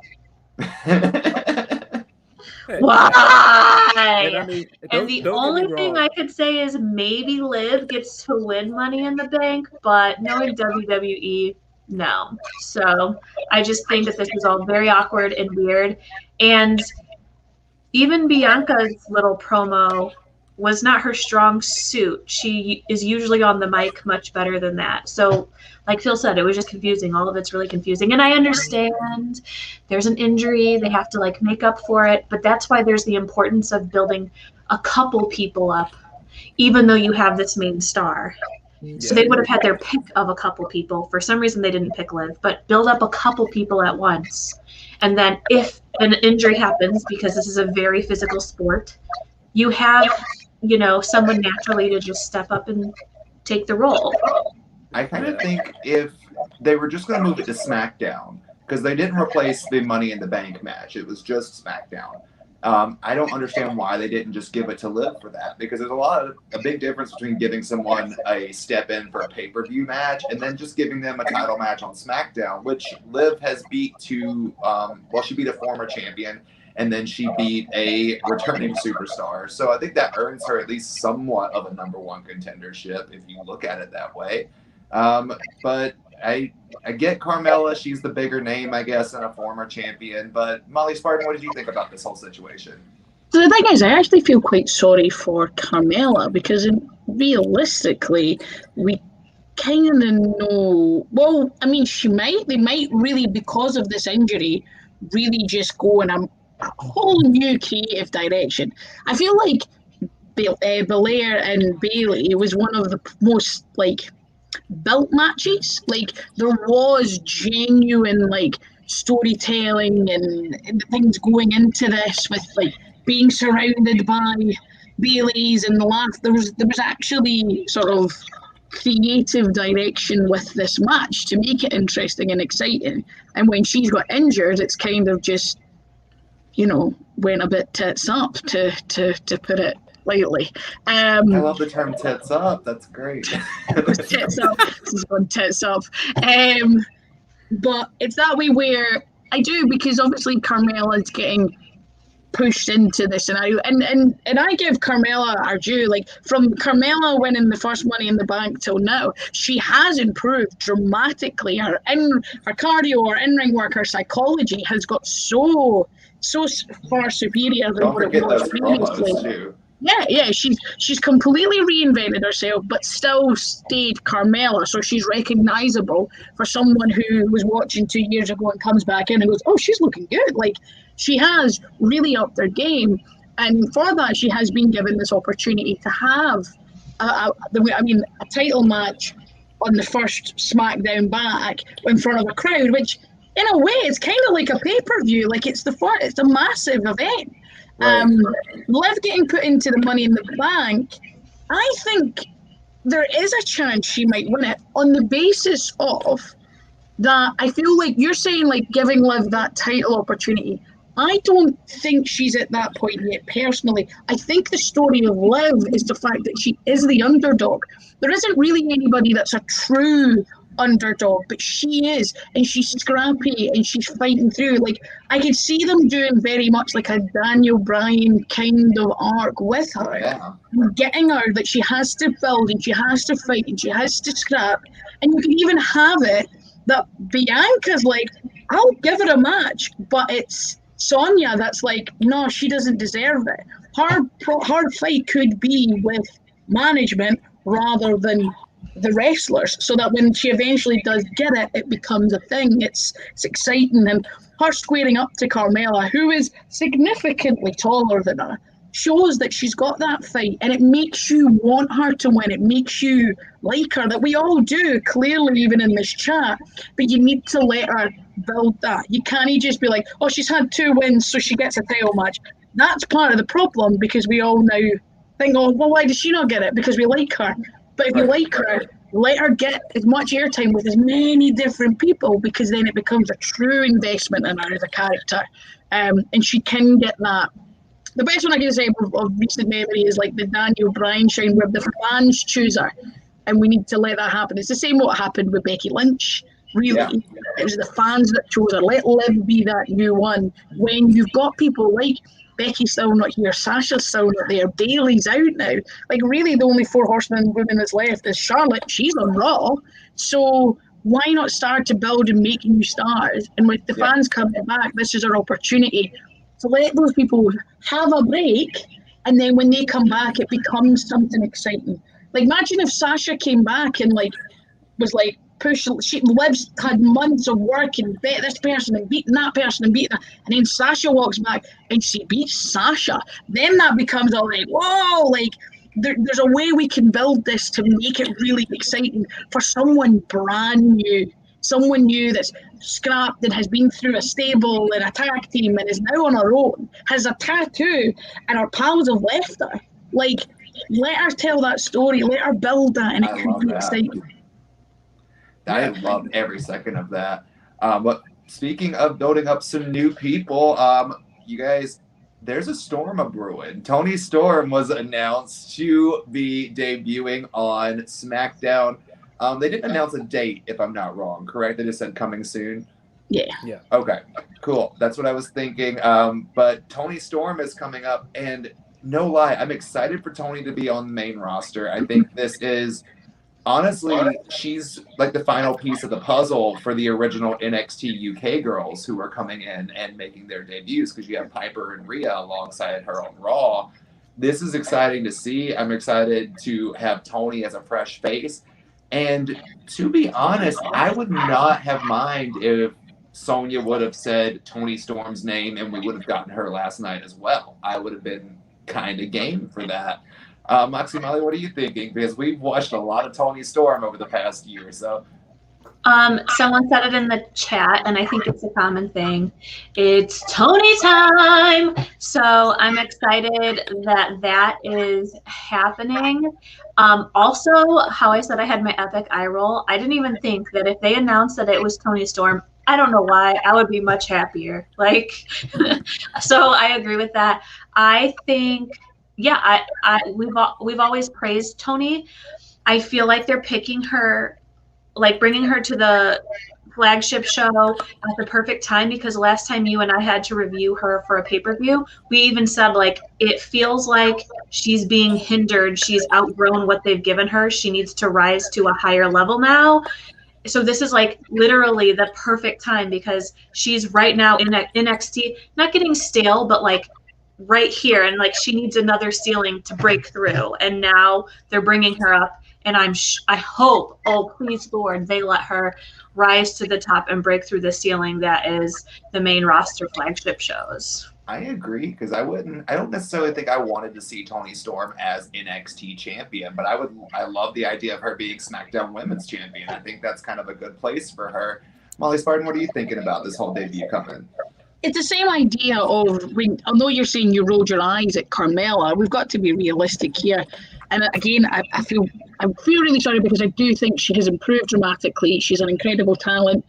why? And the only thing I could say is maybe Liv gets to win Money in the Bank, but knowing WWE, no. So I just think that this is all very awkward and weird. And even Bianca's little promo was not her strong suit. She is usually on the mic much better than that. So like Phil said, it was just confusing. All of it's really confusing. And I understand there's an injury. They have to like make up for it. But that's why there's the importance of building a couple people up, even though you have this main star. Yeah. So they would have had their pick of a couple people. For some reason, they didn't pick Liv, but build up a couple people at once. And then if an injury happens, because this is a very physical sport, you have, someone naturally to just step up and take the role. I kind of think if they were just going to move it to SmackDown, because they didn't replace the Money in the Bank match, it was just SmackDown. I don't understand why they didn't just give it to Liv for that, because there's a big difference between giving someone a step in for a pay-per-view match and then just giving them a title match on SmackDown, which Liv has beat to, she beat a former champion, and then she beat a returning superstar. So I think that earns her at least somewhat of a number one contendership, if you look at it that way. But I get Carmella. She's the bigger name, I guess, and a former champion. But Molly Spartan, what did you think about this whole situation? So the thing is, I actually feel quite sorry for Carmella, because realistically, we kind of know. Well, I mean, they might really, because of this injury, really just go in a whole new creative direction. I feel like Belair and Bayley was one of the most like built matches. Like there was genuine like storytelling and things going into this with like being surrounded by Baileys and the laugh. There was actually sort of creative direction with this match to make it interesting and exciting. And when she's got injured, it's kind of just, went a bit tits up to put it lightly. I love the term tits up. That's great. Tits up. This is going tits up. But it's that way where I do, because obviously Carmella's getting pushed into the scenario, and I give Carmella our due. Like from Carmella winning the first Money in the Bank till now, she has improved dramatically. Her cardio, her in-ring work, her psychology has got so far superior than what it was previously. Yeah, she's completely reinvented herself, but still stayed Carmella, so she's recognizable for someone who was watching 2 years ago and comes back in and goes, oh, she's looking good. Like, she has really upped her game, and for that, she has been given this opportunity to have a title match on the first SmackDown back in front of a crowd, which, in a way, it's kind of like a pay-per-view. Like, it's a massive event. Right. Liv getting put into the Money in the Bank, I think there is a chance she might win it on the basis of that. I feel like you're saying, like, giving Liv that title opportunity. I don't think she's at that point yet, personally. I think the story of Liv is the fact that she is the underdog. There isn't really anybody that's a true underdog, but she is, and she's scrappy and she's fighting through. Like, I could see them doing very much like a Daniel Bryan kind of arc with her, getting her that she has to build and she has to fight and she has to scrap. And you can even have it that Bianca's like, I'll give her a match, but it's Sonya that's like, no, she doesn't deserve it. Her fight could be with management rather than the wrestlers, so that when she eventually does get it, it becomes a thing. It's exciting, and her squaring up to Carmella, who is significantly taller than her, shows that she's got that fight, and it makes you want her to win. It makes you like her, that we all do, clearly, even in this chat, but you need to let her build that. You can't just be like, oh, she's had 2 wins, so she gets a title match. That's part of the problem, because we all now think, oh, well, why does she not get it? Because we like her. But if you like her, let her get as much airtime with as many different people, because then it becomes a true investment in her as a character. And she can get that. The best one I can say of recent memory is like the Daniel Bryan shine, where the fans choose her, and we need to let that happen. It's the same what happened with Becky Lynch, really. Yeah. It was the fans that chose her. Let Liv be that new one. When you've got people like Becky's still not here, Sasha's still not there, Bayley's out now. Like, really, the only 4 horsemen women that's left is Charlotte. She's on Raw. So why not start to build and make new stars? And with the fans coming back, this is our opportunity to let those people have a break, and then when they come back, it becomes something exciting. Like, imagine if Sasha came back and like was like push. Liv's had months of work and bet this person and beating that person and beating that, and then Sasha walks back and she beats Sasha. Then that becomes all like, whoa, like there's a way we can build this to make it really exciting for someone brand new, someone new that's scrapped and has been through a stable and a tag team and is now on her own, has a tattoo, and her pals have left her. Like, let her tell that story, let her build that, and it could be exciting. I love every second of that. But speaking of building up some new people, you guys, there's a storm a brewing. Toni Storm was announced to be debuting on SmackDown. They didn't announce a date, if I'm not wrong, correct? They just said coming soon. Yeah. Okay, cool. That's what I was thinking. But Toni Storm is coming up, and no lie, I'm excited for Toni to be on the main roster. I think this is, honestly, she's like the final piece of the puzzle for the original NXT UK girls who are coming in and making their debuts, because you have Piper and Rhea alongside her on Raw. This is exciting to see. I'm excited to have Toni as a fresh face. And to be honest, I would not have mind if Sonya would have said Toni Storm's name and we would have gotten her last night as well. I would have been kind of game for that. Moxie Molly, what are you thinking? Because we've watched a lot of Toni Storm over the past year, so. Someone said it in the chat, and I think it's a common thing. It's Toni time. So I'm excited that is happening. Also, how I said I had my epic eye roll, I didn't even think that if they announced that it was Toni Storm, I don't know why, I would be much happier. Like, so I agree with that. I think, yeah, we've always praised Toni. I feel like they're picking her, like bringing her to the flagship show at the perfect time, because last time you and I had to review her for a pay-per-view, we even said, like, it feels like she's being hindered. She's outgrown what they've given her. She needs to rise to a higher level now. So this is like literally the perfect time, because she's right now in NXT, not getting stale, but like right here. And like, she needs another ceiling to break through. And now they're bringing her up. And I hope, oh, please, Lord, they let her rise to the top and break through the ceiling that is the main roster flagship shows. I agree, because I don't necessarily think I wanted to see Toni Storm as NXT champion, but I love the idea of her being SmackDown Women's Champion. I think that's kind of a good place for her. Molly Spartan, what are you thinking about this whole debut coming? It's the same idea of, although you're saying you rolled your eyes at Carmella, we've got to be realistic here. And again, I feel really sorry, because I do think she has improved dramatically. She's an incredible talent,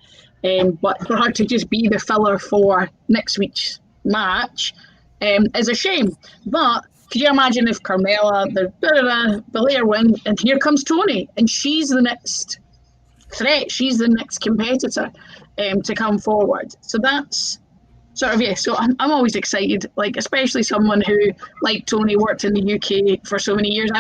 but for her to just be the filler for next week's match is a shame. But could you imagine if Carmella, the Belair win, and here comes Toni, and she's the next threat, she's the next competitor to come forward. So that's sort of, yeah, so I'm always excited, like, especially someone who, like Toni, worked in the UK for so many years.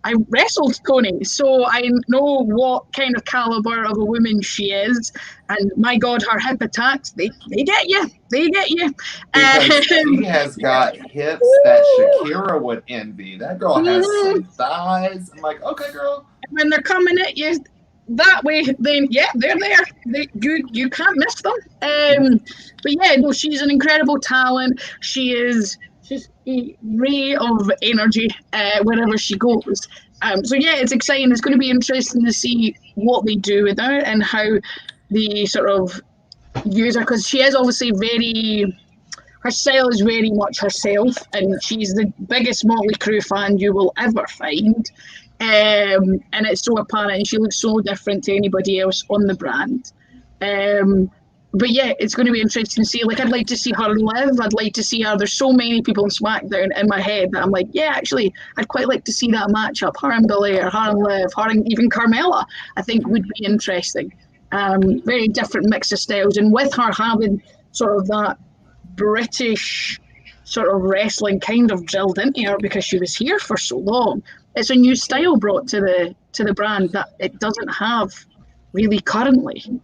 I wrestled Toni, so I know what kind of caliber of a woman she is. And my God, her hip attacks, they get you. They get you. Because she has got hips that Shakira would envy. That girl has some thighs. I'm like, okay, girl. When they're coming at you that way, then yeah, they're there. You can't miss them. But yeah, no, she's an incredible talent. She's a ray of energy wherever she goes. So yeah, it's exciting. It's going to be interesting to see what they do with her and how they sort of use her, because she is obviously her style is very much herself, and she's the biggest Motley Crue fan you will ever find. And it's so apparent, and she looks so different to anybody else on the brand. But yeah, it's going to be interesting to see. Like, I'd like to see her live. I'd like to see her. There's so many people in SmackDown in my head that I'm like, yeah, actually, I'd quite like to see that matchup. Her and Belair, her and Liv, her and even Carmella, I think would be interesting. Very different mix of styles. And with her having sort of that British sort of wrestling kind of drilled into her because she was here for so long, it's a new style brought to the brand that it doesn't have really currently.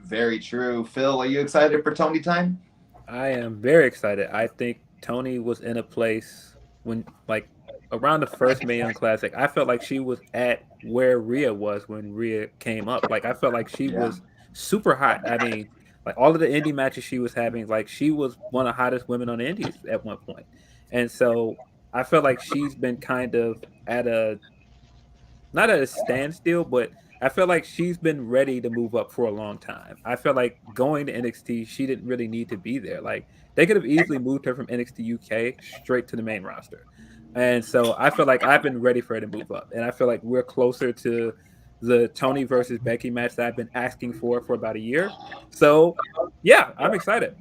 Very true. Phil, are you excited for Toni time? I am very excited. I think Toni was in a place when, like, around the first Mae Young Classic, I felt like she was at where Rhea was when Rhea came up. Like, I felt like she was super hot. I mean, like, all of the indie matches she was having, like, she was one of the hottest women on the indies at one point. And so I feel like she's been kind of not at a standstill, but I feel like she's been ready to move up for a long time. I feel like going to NXT, she didn't really need to be there. Like, they could have easily moved her from NXT UK straight to the main roster. And so I feel like I've been ready for her to move up. And I feel like we're closer to the Toni versus Becky match that I've been asking for about a year. So, yeah, I'm excited.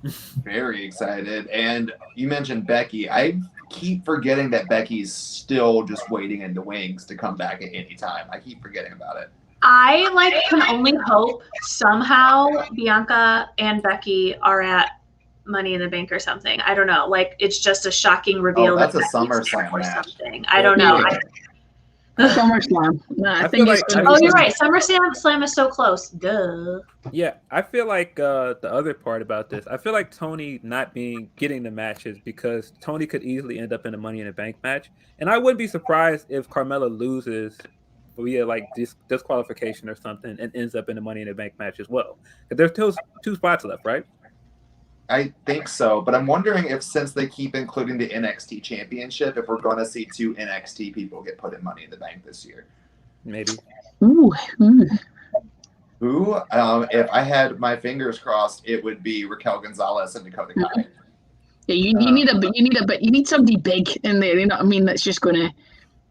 Very excited. And you mentioned Becky. I keep forgetting that Becky's still just waiting in the wings to come back at any time. I keep forgetting about it. I can only hope somehow Bianca and Becky are at Money in the Bank or something. I don't know. Like, it's just a shocking reveal. Oh, that's that a SummerSlam match. Something. I don't know. Yeah. SummerSlam. No, I think like, oh, you're right. SummerSlam is so close. Duh. Yeah, I feel like the other part about this, I feel like Toni not getting the matches because Toni could easily end up in a Money in the Bank match, and I wouldn't be surprised if Carmella loses via like disqualification or something and ends up in the Money in the Bank match as well. But there's still 2 spots left, right? I think so, but I'm wondering if since they keep including the NXT Championship, if we're going to see 2 NXT people get put in Money in the Bank this year. Maybe. Ooh. If I had my fingers crossed, it would be Raquel Gonzalez and Dakota Kai. Yeah, you need somebody big in there. You know what I mean? That's just going to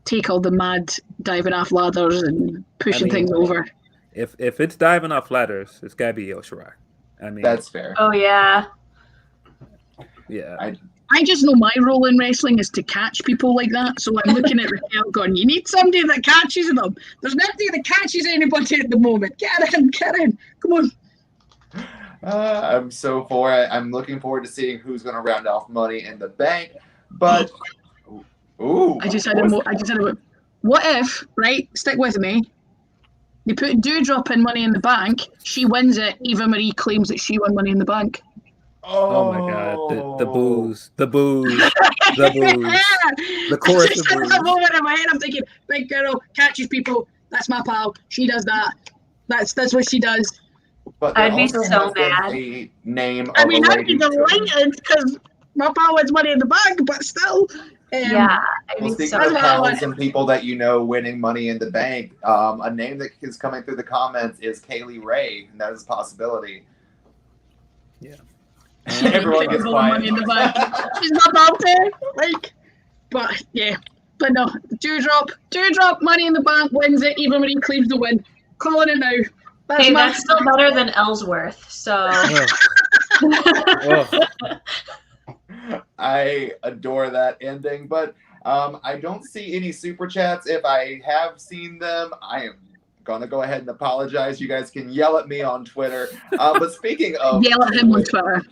take all the mad diving off ladders and pushing things over. If it's diving off ladders, it's gotta be Io Shirai. I mean, that's fair. Oh yeah. Yeah. I just know my role in wrestling is to catch people like that. So I'm looking at Raquel going, you need somebody that catches them. There's nobody that catches anybody at the moment. Get in. Come on. I'm so for it. I'm looking forward to seeing who's going to round off Money in the Bank. But, I just had a what if, right? Stick with me. You put Dewdrop in Money in the Bank. She wins it. Eva Marie claims that she won Money in the Bank. Oh my God! The booze, the chorus of booze. At moment in my head, I'm thinking, big girl catches people. That's my pal. She does that. That's what she does. But I'd be so mad. A name I mean, I'd be delighted because my pal wins Money in the Bank, but still. Yeah. Well, speaking of pals and people that you know winning Money in the Bank, a name that is coming through the comments is Kaylee Ray, and that is a possibility. Yeah. Everyone gets quiet. Money in the Bank. She's not out there. But yeah. But no, Dewdrop, Money in the Bank wins it. Eva Marie claims the win. Calling it now. That's still better than Ellsworth. So. I adore that ending, but I don't see any super chats. If I have seen them, I am gonna go ahead and apologize. You guys can yell at me on Twitter. But speaking of yell at him on Twitter.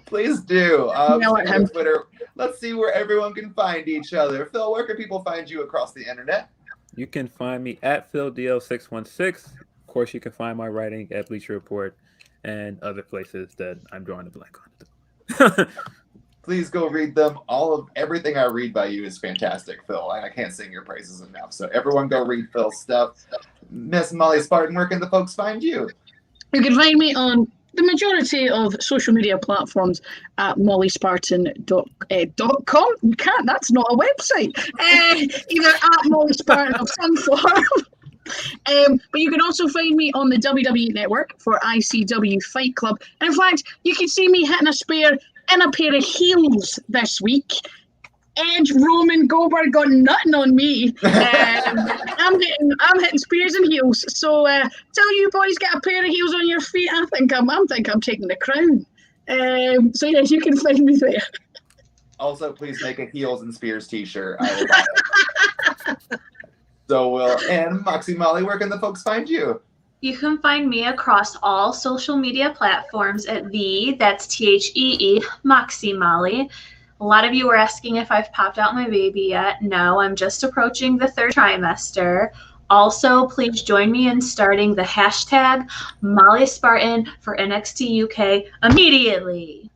Please do. Yell at him. Twitter. Let's see where everyone can find each other. Phil, where can people find you across the internet? You can find me at PhilDL616. Of course, you can find my writing at Bleacher Report and other places that I'm drawing a blank on. Please go read them. Everything I read by you is fantastic, Phil. I can't sing your praises enough. So everyone go read Phil's stuff. Miss Molly Spartan, where can the folks find you? You can find me on the majority of social media platforms at mollyspartan.com. You can't, that's not a website. Either at Molly Spartan of some form. But you can also find me on the WWE Network for ICW Fight Club. And in fact, you can see me hitting a spear in a pair of heels this week. Edge, Roman, Goldberg got nothing on me. I'm hitting spears and heels. So tell you boys, get a pair of heels on your feet. I think I'm taking the crown. So yes, you can find me there. Also, please make a heels and spears t-shirt. I will buy it. So and Moxie Molly, where can the folks find you? You can find me across all social media platforms at that's THEE, Moxie Molly. A lot of you were asking if I've popped out my baby yet. No, I'm just approaching the 3rd trimester. Also, please join me in starting the hashtag Molly Spartan for NXT UK immediately.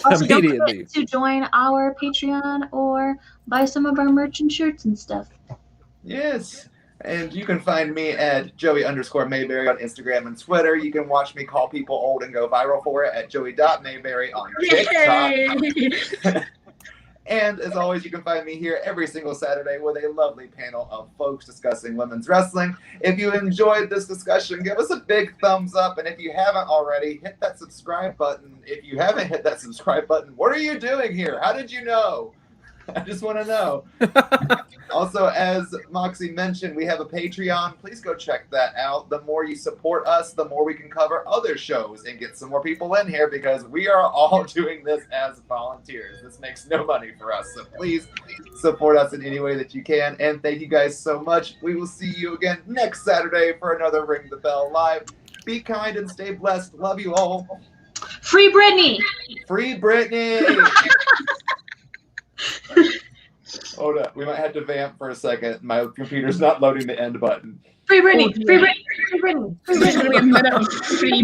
Also, don't forget to join our Patreon or buy some of our merch and shirts and stuff. Yes. And you can find me at Joey_Mayberry on Instagram and Twitter. You can watch me call people old and go viral for it at Joey.Mayberry on TikTok. And as always, you can find me here every single Saturday with a lovely panel of folks discussing women's wrestling. If you enjoyed this discussion, give us a big thumbs up. And if you haven't already, hit that subscribe button. If you haven't hit that subscribe button, what are you doing here? How did you know? I just want to know. Also, as Moxie mentioned, we have a Patreon. Please go check that out. The more you support us, the more we can cover other shows and get some more people in here because we are all doing this as volunteers. This makes no money for us. So please support us in any way that you can. And thank you guys so much. We will see you again next Saturday for another Ring the Bell Live. Be kind and stay blessed. Love you all. Free Britney. Free Britney. Hold up. We might have to vamp for a second. My computer's not loading the end button. Free Britney. Free Britney. Free Britney. Free Britney. Free Britney.